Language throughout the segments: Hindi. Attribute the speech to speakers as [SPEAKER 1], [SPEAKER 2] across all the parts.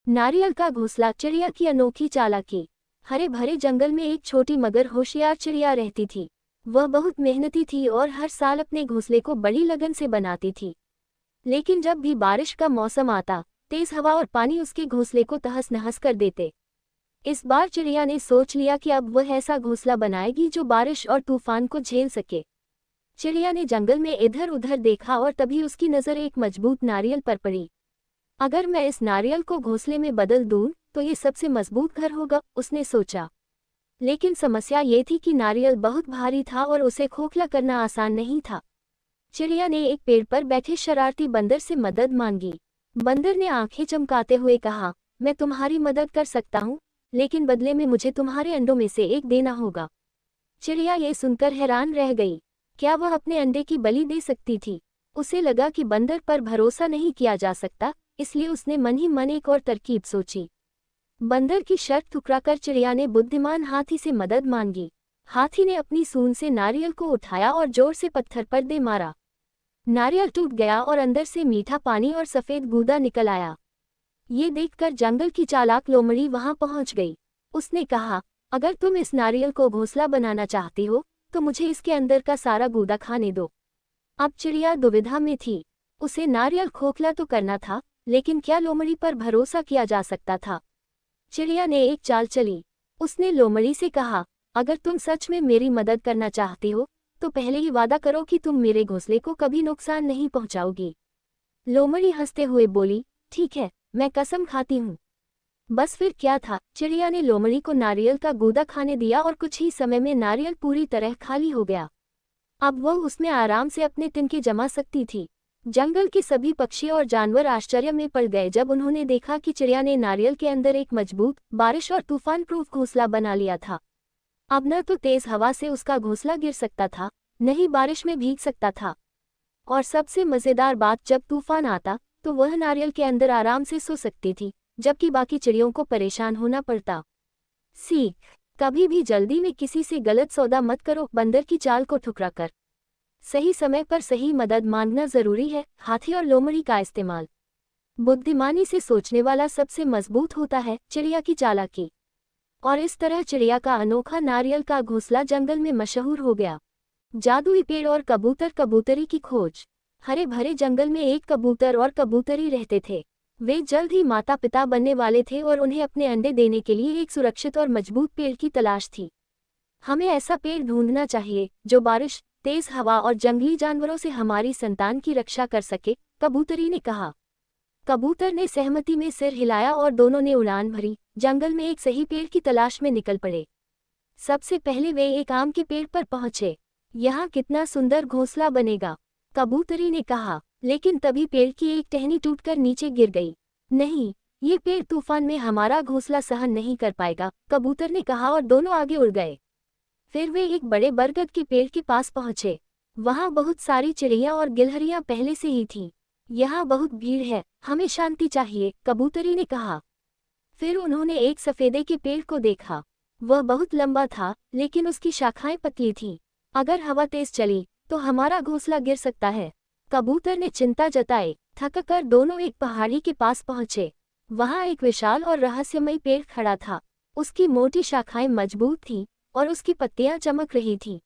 [SPEAKER 1] नारियल का घोंसला, चिड़िया की अनोखी चालाकी। हरे भरे जंगल में एक छोटी मगर होशियार चिड़िया रहती थी। वह बहुत मेहनती थी और हर साल अपने घोंसले को बड़ी लगन से बनाती थी। लेकिन जब भी बारिश का मौसम आता, तेज हवा और पानी उसके घोंसले को तहस नहस कर देते। इस बार चिड़िया ने सोच लिया कि अब वह ऐसा घोंसला बनाएगी जो बारिश और तूफान को झेल सके। चिड़िया ने जंगल में इधर उधर देखा और तभी उसकी नज़र एक मजबूत नारियल पर पड़ी। अगर मैं इस नारियल को घोंसले में बदल दूं, तो ये सबसे मजबूत घर होगा, उसने सोचा। लेकिन समस्या ये थी कि नारियल बहुत भारी था और उसे खोखला करना आसान नहीं था। चिड़िया ने एक पेड़ पर बैठे शरारती बंदर से मदद मांगी। बंदर ने आंखें चमकाते हुए कहा, मैं तुम्हारी मदद कर सकता हूँ, लेकिन बदले में मुझे तुम्हारे अंडों में से एक देना होगा। चिड़िया ये सुनकर हैरान रह गई। क्या वह अपने अंडे की बलि दे सकती थी? उसे लगा कि बंदर पर भरोसा नहीं किया जा सकता, इसलिए उसने मन ही मन एक और तरकीब सोची। बंदर की शर्त ठुकराकर चिड़िया ने बुद्धिमान हाथी से मदद मांगी। हाथी ने अपनी सूंड से नारियल को उठाया और जोर से पत्थर पर दे मारा। नारियल टूट गया और अंदर से मीठा पानी और सफेद गूदा निकल आया। ये देखकर जंगल की चालाक लोमड़ी वहां पहुंच गई। उसने कहा, अगर तुम इस नारियल को घोंसला बनाना चाहती हो, तो मुझे इसके अंदर का सारा गूदा खाने दो। अब चिड़िया दुविधा में थी। उसे नारियल खोखला तो करना था, लेकिन क्या लोमड़ी पर भरोसा किया जा सकता था? चिड़िया ने एक चाल चली। उसने लोमड़ी से कहा, अगर तुम सच में मेरी मदद करना चाहती हो, तो पहले ही वादा करो कि तुम मेरे घोंसले को कभी नुकसान नहीं पहुंचाओगी। लोमड़ी हंसते हुए बोली, ठीक है, मैं कसम खाती हूँ। बस फिर क्या था, चिड़िया ने लोमड़ी को नारियल का गूदा खाने दिया और कुछ ही समय में नारियल पूरी तरह खाली हो गया। अब वह उसमें आराम से अपने तिनके जमा सकती थी। जंगल के सभी पक्षी और जानवर आश्चर्य में पड़ गए जब उन्होंने देखा कि चिड़िया ने नारियल के अंदर एक मजबूत, बारिश और तूफान प्रूफ घोंसला बना लिया था। अब न तो तेज हवा से उसका घोंसला गिर सकता था, न ही बारिश में भीग सकता था। और सबसे मजेदार बात, जब तूफान आता तो वह नारियल के अंदर आराम से सो सकती थी, जबकि बाकी चिड़ियों को परेशान होना पड़ता। सीख, कभी भी जल्दी में किसी से गलत सौदा मत करो। बंदर की चाल को ठुकरा कर सही समय पर सही मदद मांगना जरूरी है। हाथी और लोमड़ी का इस्तेमाल। बुद्धिमानी से सोचने वाला सबसे मजबूत होता है। चिड़िया की चालाकी। और इस तरह चिड़िया का अनोखा नारियल का घोंसला जंगल में मशहूर हो गया। जादुई पेड़ और कबूतर, कबूतरी की खोज। हरे भरे जंगल में एक कबूतर और कबूतरी रहते थे। वे जल्द ही माता पिता बनने वाले थे और उन्हें अपने अंडे देने के लिए एक सुरक्षित और मजबूत पेड़ की तलाश थी। हमें ऐसा पेड़ ढूंढना चाहिए जो बारिश, तेज हवा और जंगली जानवरों से हमारी संतान की रक्षा कर सके, कबूतरी ने कहा। कबूतर ने सहमति में सिर हिलाया और दोनों ने उड़ान भरी। जंगल में एक सही पेड़ की तलाश में निकल पड़े। सबसे पहले वे एक आम के पेड़ पर पहुंचे। यहाँ कितना सुंदर घोंसला बनेगा, कबूतरी ने कहा। लेकिन तभी पेड़ की एक टहनी टूटकर नीचे गिर गई। नहीं, ये पेड़ तूफान में हमारा घोंसला सहन नहीं कर पाएगा, कबूतर ने कहा और दोनों आगे उड़ गए। फिर वे एक बड़े बरगद के पेड़ के पास पहुंचे। वहां बहुत सारी चिड़िया और गिलहरियां पहले से ही थीं। यहाँ बहुत भीड़ है, हमें शांति चाहिए, कबूतरी ने कहा। फिर उन्होंने एक सफेदे के पेड़ को देखा। वह बहुत लंबा था, लेकिन उसकी शाखाएं पतली थीं। अगर हवा तेज चली तो हमारा घोंसला गिर सकता है, कबूतर ने चिंता जताई। थककर दोनों एक पहाड़ी के पास पहुंचे। वहां एक विशाल और रहस्यमय पेड़ खड़ा था। उसकी मोटी शाखाएं मजबूत थीं और उसकी पत्तियां चमक रही थीं।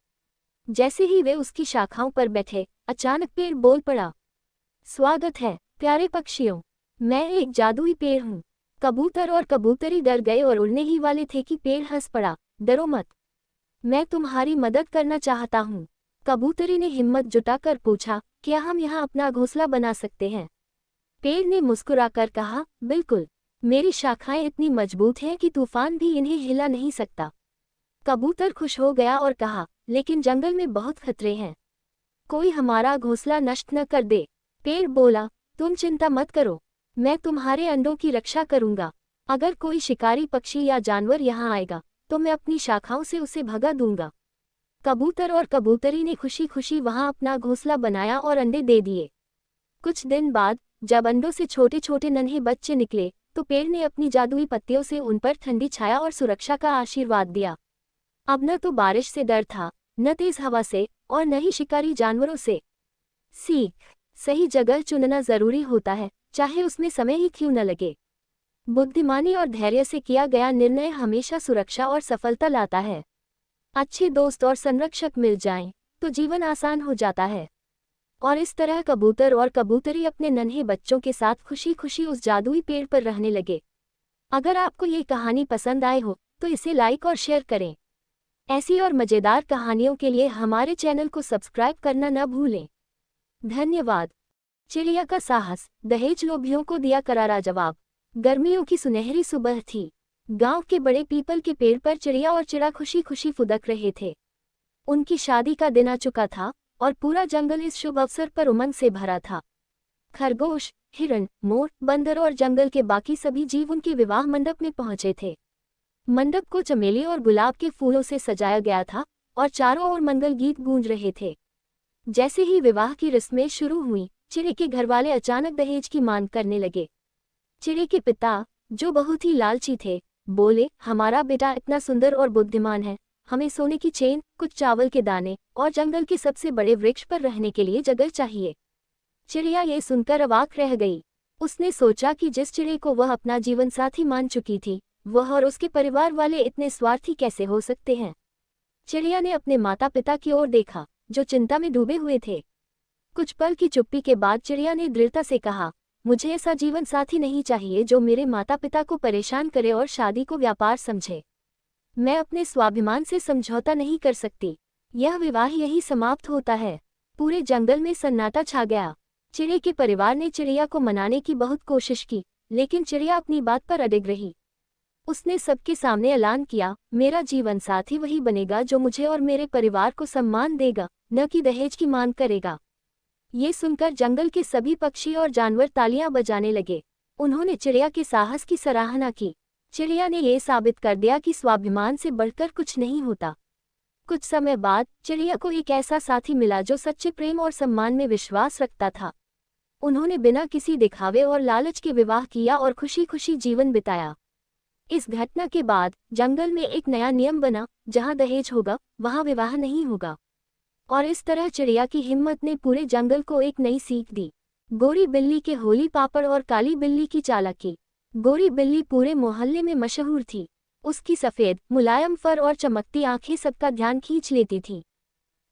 [SPEAKER 1] जैसे ही वे उसकी शाखाओं पर बैठे, अचानक पेड़ बोल पड़ा, स्वागत है प्यारे पक्षियों, मैं एक जादुई पेड़ हूँ। कबूतर और कबूतरी डर गए और उड़ने ही वाले थे कि पेड़ हंस पड़ा, डरो मत, मैं तुम्हारी मदद करना चाहता हूँ। कबूतरी ने हिम्मत जुटाकर पूछा, क्या हम यहाँ अपना घोंसला बना सकते हैं? पेड़ ने मुस्कुराकर कहा, बिल्कुल, मेरी शाखाएं इतनी मजबूत हैं कि तूफान भी इन्हें हिला नहीं सकता। कबूतर खुश हो गया और कहा, लेकिन जंगल में बहुत खतरे हैं, कोई हमारा घोंसला नष्ट न कर दे। पेड़ बोला, तुम चिंता मत करो, मैं तुम्हारे अंडों की रक्षा करूंगा। अगर कोई शिकारी पक्षी या जानवर यहाँ आएगा तो मैं अपनी शाखाओं से उसे भगा दूंगा। कबूतर और कबूतरी ने खुशी खुशी वहां अपना घोंसला बनाया और अंडे दे दिए। कुछ दिन बाद जब अंडों से छोटे छोटे नन्हे बच्चे निकले तो पेड़ ने अपनी जादुई पत्तियों से उन पर ठंडी छाया और सुरक्षा का आशीर्वाद दिया। अब न तो बारिश से डर था, न तेज हवा से, और न ही शिकारी जानवरों से। सीख, सही जगह चुनना जरूरी होता है, चाहे उसमें समय ही क्यों न लगे। बुद्धिमानी और धैर्य से किया गया निर्णय हमेशा सुरक्षा और सफलता लाता है। अच्छे दोस्त और संरक्षक मिल जाएं, तो जीवन आसान हो जाता है। और इस तरह कबूतर और कबूतरी अपने नन्हे बच्चों के साथ खुशी खुशी उस जादुई पेड़ पर रहने लगे। अगर आपको ये कहानी पसंद आए हो तो इसे लाइक और शेयर करें। ऐसी और मज़ेदार कहानियों के लिए हमारे चैनल को सब्सक्राइब करना न भूलें। धन्यवाद। चिड़िया का साहस, दहेज लोभियों को दिया करारा जवाब। गर्मियों की सुनहरी सुबह थी। गांव के बड़े पीपल के पेड़ पर चिड़िया और चिड़ा खुशी खुशी फुदक रहे थे। उनकी शादी का दिन आ चुका था और पूरा जंगल इस शुभ अवसर पर उमंग से भरा था। खरगोश, हिरण, मोर, बंदर और जंगल के बाकी सभी जीव उनके विवाह मंडप में पहुंचे थे। मंडप को चमेली और गुलाब के फूलों से सजाया गया था और चारों ओर मंगल गीत गूंज रहे थे। जैसे ही विवाह की रस्में शुरू हुईं, चिड़े के घरवाले अचानक दहेज की मांग करने लगे। चिड़े के पिता, जो बहुत ही लालची थे, बोले, हमारा बेटा इतना सुंदर और बुद्धिमान है, हमें सोने की चेन, कुछ चावल के दाने और जंगल के सबसे बड़े वृक्ष पर रहने के लिए जगह चाहिए। चिड़िया ये सुनकर अवाक रह गई। उसने सोचा कि जिस चिड़े को वह अपना जीवन साथी मान चुकी थी, वह और उसके परिवार वाले इतने स्वार्थी कैसे हो सकते हैं। चिड़िया ने अपने माता पिता की ओर देखा, जो चिंता में डूबे हुए थे। कुछ पल की चुप्पी के बाद चिड़िया ने दृढ़ता से कहा, मुझे ऐसा जीवन साथी नहीं चाहिए जो मेरे माता पिता को परेशान करे और शादी को व्यापार समझे। मैं अपने स्वाभिमान से समझौता नहीं कर सकती। यह विवाह यही समाप्त होता है। पूरे जंगल में सन्नाटा छा गया। चिड़े के परिवार ने चिड़िया को मनाने की बहुत कोशिश की, लेकिन चिड़िया अपनी बात पर अडिग रही। उसने सबके सामने ऐलान किया, मेरा जीवन साथी वही बनेगा जो मुझे और मेरे परिवार को सम्मान देगा, न कि दहेज की मांग करेगा। ये सुनकर जंगल के सभी पक्षी और जानवर तालियां बजाने लगे। उन्होंने चिड़िया के साहस की सराहना की। चिड़िया ने यह साबित कर दिया कि स्वाभिमान से बढ़कर कुछ नहीं होता। कुछ समय बाद चिड़िया को एक ऐसा साथी मिला जो सच्चे प्रेम और सम्मान में विश्वास रखता था। उन्होंने बिना किसी दिखावे और लालच के विवाह किया और खुशी खुशी जीवन बिताया। इस घटना के बाद जंगल में एक नया नियम बना, जहां दहेज होगा वहां विवाह नहीं होगा। और इस तरह चिड़िया की हिम्मत ने पूरे जंगल को एक नई सीख दी। गोरी बिल्ली के होली पापड़ और काली बिल्ली की चालाकी। गोरी बिल्ली पूरे मोहल्ले में मशहूर थी। उसकी सफ़ेद, मुलायम फर और चमकती आंखें सबका ध्यान खींच लेती थीं।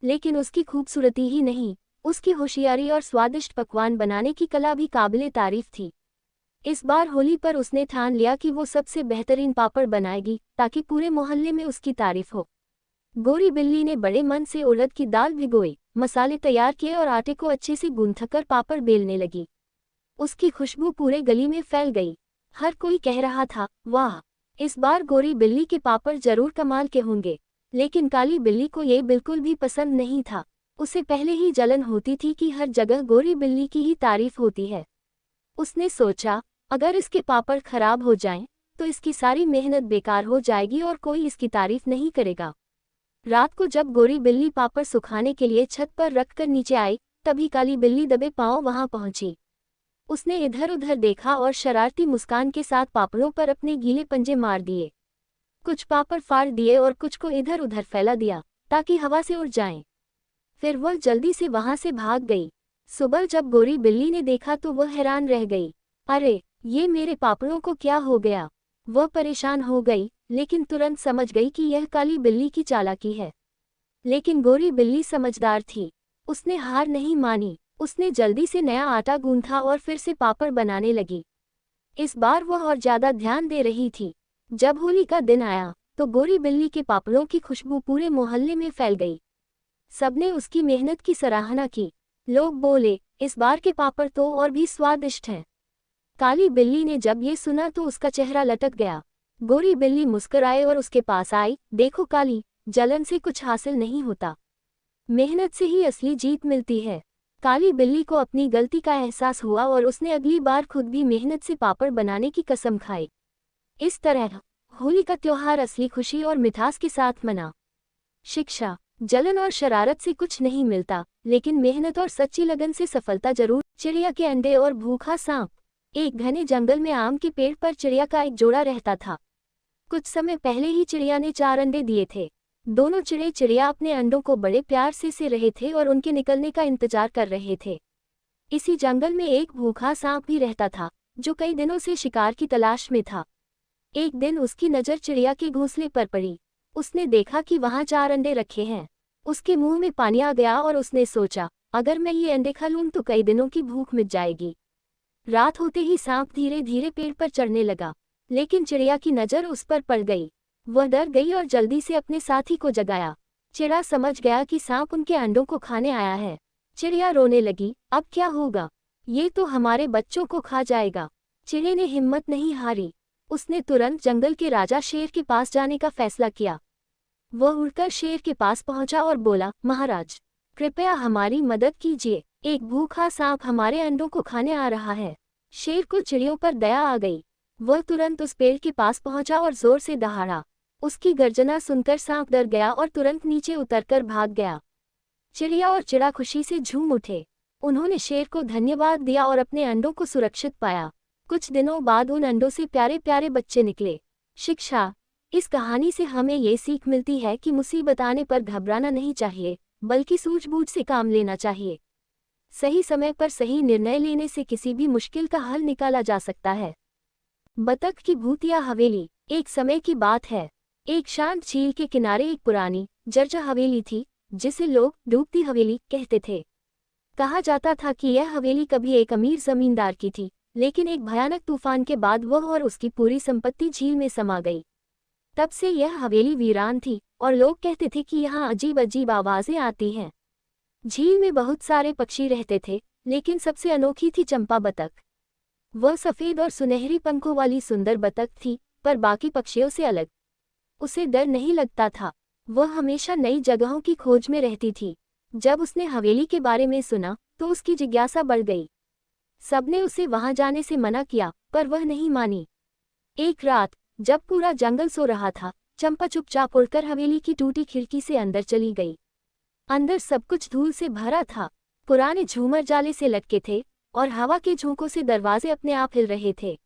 [SPEAKER 1] लेकिन उसकी खूबसूरती ही नहीं, उसकी होशियारी और स्वादिष्ट पकवान बनाने की कला भी काबिले तारीफ थी। इस बार होली पर उसने ठान लिया कि वो सबसे बेहतरीन पापड़ बनाएगी, ताकि पूरे मोहल्ले में उसकी तारीफ हो। गोरी बिल्ली ने बड़े मन से उड़द की दाल भिगोई, मसाले तैयार किए और आटे को अच्छे से गूंथकर पापड़ बेलने लगी। उसकी खुशबू पूरे गली में फैल गई। हर कोई कह रहा था, वाह, इस बार गोरी बिल्ली के पापड़ जरूर कमाल के होंगे। लेकिन काली बिल्ली को ये बिल्कुल भी पसंद नहीं था। उसे पहले ही जलन होती थी कि हर जगह गोरी बिल्ली की ही तारीफ होती है। उसने सोचा, अगर इसके पापड़ खराब हो जाएं, तो इसकी सारी मेहनत बेकार हो जाएगी और कोई इसकी तारीफ नहीं करेगा। रात को जब गोरी बिल्ली पापड़ सुखाने के लिए छत पर रखकर नीचे आई, तभी काली बिल्ली दबे पांव वहां पहुंची। उसने इधर उधर देखा और शरारती मुस्कान के साथ पापड़ों पर अपने गीले पंजे मार दिए। कुछ पापड़ फाड़ दिए और कुछ को इधर उधर फैला दिया, ताकि हवा से उड़ जाएं। फिर वह जल्दी से वहां से भाग गई। सुबह जब गोरी बिल्ली ने देखा तो वह हैरान रह गई। अरे, ये मेरे पापड़ों को क्या हो गया? वह परेशान हो गई, लेकिन तुरंत समझ गई कि यह काली बिल्ली की चालाकी है। लेकिन गोरी बिल्ली समझदार थी। उसने हार नहीं मानी। उसने जल्दी से नया आटा गूंथा और फिर से पापड़ बनाने लगी। इस बार वह और ज्यादा ध्यान दे रही थी। जब होली का दिन आया, तो गोरी बिल्ली के पापड़ों की खुशबू पूरे मोहल्ले में फैल गई। सबने उसकी मेहनत की सराहना की। लोग बोले, इस बार के पापड़ तो और भी स्वादिष्ट हैं। काली बिल्ली ने जब ये सुना तो उसका चेहरा लटक गया। गोरी बिल्ली मुस्कुराए और उसके पास आई, देखो काली, जलन से कुछ हासिल नहीं होता, मेहनत से ही असली जीत मिलती है। काली बिल्ली को अपनी गलती का एहसास हुआ और उसने अगली बार खुद भी मेहनत से पापड़ बनाने की कसम खाई। इस तरह होली का त्योहार असली खुशी और मिठास के साथ मना। शिक्षा, जलन और शरारत से कुछ नहीं मिलता, लेकिन मेहनत और सच्ची लगन से सफलता जरूर। चिड़िया के अंडे और भूखा सांप। एक घने जंगल में आम के पेड़ पर चिड़िया का एक जोड़ा रहता था। कुछ समय पहले ही चिड़िया ने 4 अंडे दिए थे। दोनों चिड़िया अपने अंडों को बड़े प्यार से रहे थे और उनके निकलने का इंतजार कर रहे थे। इसी जंगल में एक भूखा सांप भी रहता था, जो कई दिनों से शिकार की तलाश में था। एक दिन उसकी नज़र चिड़िया के घोंसले पर पड़ी। उसने देखा कि वहाँ 4 अंडे रखे हैं। उसके मुंह में पानी आ गया और उसने सोचा, अगर मैं ये अंडे खा लूं तो कई दिनों की भूख मिट जाएगी। रात होते ही सांप धीरे धीरे पेड़ पर चढ़ने लगा, लेकिन चिड़िया की नज़र उस पर पड़ गई। वह डर गई और जल्दी से अपने साथी को जगाया। चिड़िया समझ गया कि सांप उनके अंडों को खाने आया है। चिड़िया रोने लगी, अब क्या होगा? ये तो हमारे बच्चों को खा जाएगा। चिड़िया ने हिम्मत नहीं हारी। उसने तुरंत जंगल के राजा शेर के पास जाने का फैसला किया। वह उड़कर शेर के पास पहुंचा और बोला, महाराज, कृपया हमारी मदद कीजिए। एक भूखा सांप हमारे अंडों को खाने आ रहा है। शेर को चिड़ियों पर दया आ गई। वह तुरंत उस पेड़ के पास पहुंचा और जोर से दहाड़ा। उसकी गर्जना सुनकर सांप डर गया और तुरंत नीचे उतरकर भाग गया। चिड़िया और चिड़ा खुशी से झूम उठे। उन्होंने शेर को धन्यवाद दिया और अपने अंडों को सुरक्षित पाया। कुछ दिनों बाद उन अंडों से प्यारे प्यारे बच्चे निकले। शिक्षा: इस कहानी से हमें ये सीख मिलती है कि मुसीबत आने पर घबराना नहीं चाहिए, बल्कि सूझबूझ से काम लेना चाहिए। सही समय पर सही निर्णय लेने से किसी भी मुश्किल का हल निकाला जा सकता है। बतख की भूतिया हवेली। एक समय की बात है। एक शांत झील के किनारे एक पुरानी जर्जर हवेली थी, जिसे लोग डूबती हवेली कहते थे। कहा जाता था कि यह हवेली कभी एक अमीर जमींदार की थी, लेकिन एक भयानक तूफान के बाद वह और उसकी पूरी संपत्ति झील में समा गई। तब से यह हवेली वीरान थी और लोग कहते थे कि यहाँ अजीब अजीब आवाजें आती हैं। झील में बहुत सारे पक्षी रहते थे, लेकिन सबसे अनोखी थी चंपा बतख। वह सफ़ेद और सुनहरी पंखों वाली सुंदर बतख थी, पर बाकी पक्षियों से अलग। उसे डर नहीं लगता था। वह हमेशा नई जगहों की खोज में रहती थी। जब उसने हवेली के बारे में सुना तो उसकी जिज्ञासा बढ़ गई। सबने उसे वहां जाने से मना किया, पर वह नहीं मानी। एक रात जब पूरा जंगल सो रहा था, चंपा चुपचाप उड़कर हवेली की टूटी खिड़की से अंदर चली गई। अंदर सब कुछ धूल से भरा था। पुराने झूमर जाले से लटके थे और हवा के झोंकों से दरवाजे अपने आप हिल रहे थे।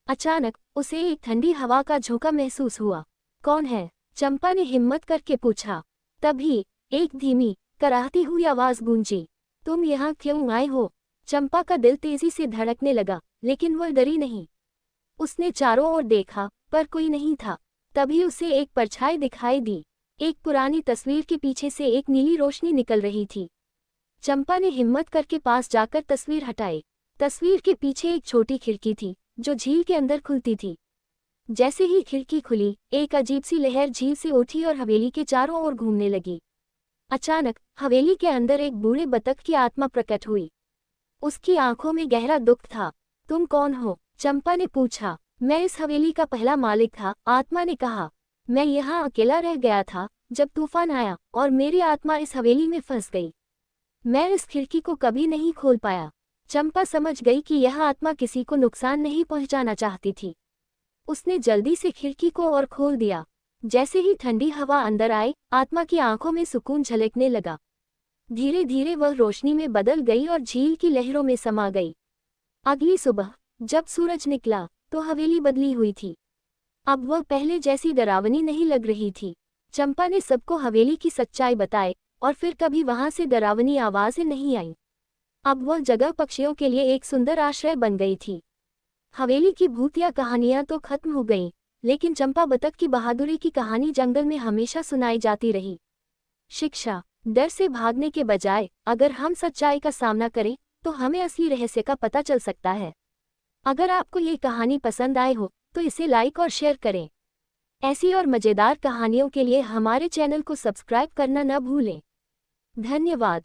[SPEAKER 1] अचानक उसे एक ठंडी हवा का झोंका महसूस हुआ। कौन है? चंपा ने हिम्मत करके पूछा। तभी एक धीमी कराहती हुई आवाज गूंजी। तुम यहाँ क्यों आए हो? चंपा का दिल तेजी से धड़कने लगा, लेकिन वह डरी नहीं। उसने चारों ओर देखा, पर कोई नहीं था। तभी उसे एक परछाई दिखाई दी। एक पुरानी तस्वीर के पीछे से एक नीली रोशनी निकल रही थी। चंपा ने हिम्मत करके पास जाकर तस्वीर हटाई। तस्वीर के पीछे एक छोटी खिड़की थी, जो झील के अंदर खुलती थी। जैसे ही खिड़की खुली, एक अजीब सी लहर झील से उठी और हवेली के चारों ओर घूमने लगी। अचानक हवेली के अंदर एक बूढ़े बतख की आत्मा प्रकट हुई। उसकी आंखों में गहरा दुख था। तुम कौन हो? चंपा ने पूछा। मैं इस हवेली का पहला मालिक था, आत्मा ने कहा। मैं यहाँ अकेला रह गया था जब तूफान आया और मेरी आत्मा इस हवेली में फंस गई। मैं इस खिड़की को कभी नहीं खोल पाया। चंपा समझ गई कि यह आत्मा किसी को नुकसान नहीं पहुंचाना चाहती थी। उसने जल्दी से खिड़की को और खोल दिया। जैसे ही ठंडी हवा अंदर आई, आत्मा की आंखों में सुकून झलकने लगा। धीरे धीरे वह रोशनी में बदल गई और झील की लहरों में समा गई। अगली सुबह जब सूरज निकला तो हवेली बदली हुई थी। अब वह पहले जैसी डरावनी नहीं लग रही थी। चंपा ने सबको हवेली की सच्चाई बताई और फिर कभी वहां से डरावनी आवाजें नहीं आईं। अब वह जगह पक्षियों के लिए एक सुंदर आश्रय बन गई थी। हवेली की भूतिया कहानियां तो खत्म हो गईं, लेकिन चंपा बतख की बहादुरी की कहानी जंगल में हमेशा सुनाई जाती रही। शिक्षा: डर से भागने के बजाय अगर हम सच्चाई का सामना करें तो हमें असली रहस्य का पता चल सकता है। अगर आपको ये कहानी पसंद आए हो तो इसे लाइक और शेयर करें। ऐसी और मज़ेदार कहानियों के लिए हमारे चैनल को सब्सक्राइब करना न भूलें। धन्यवाद।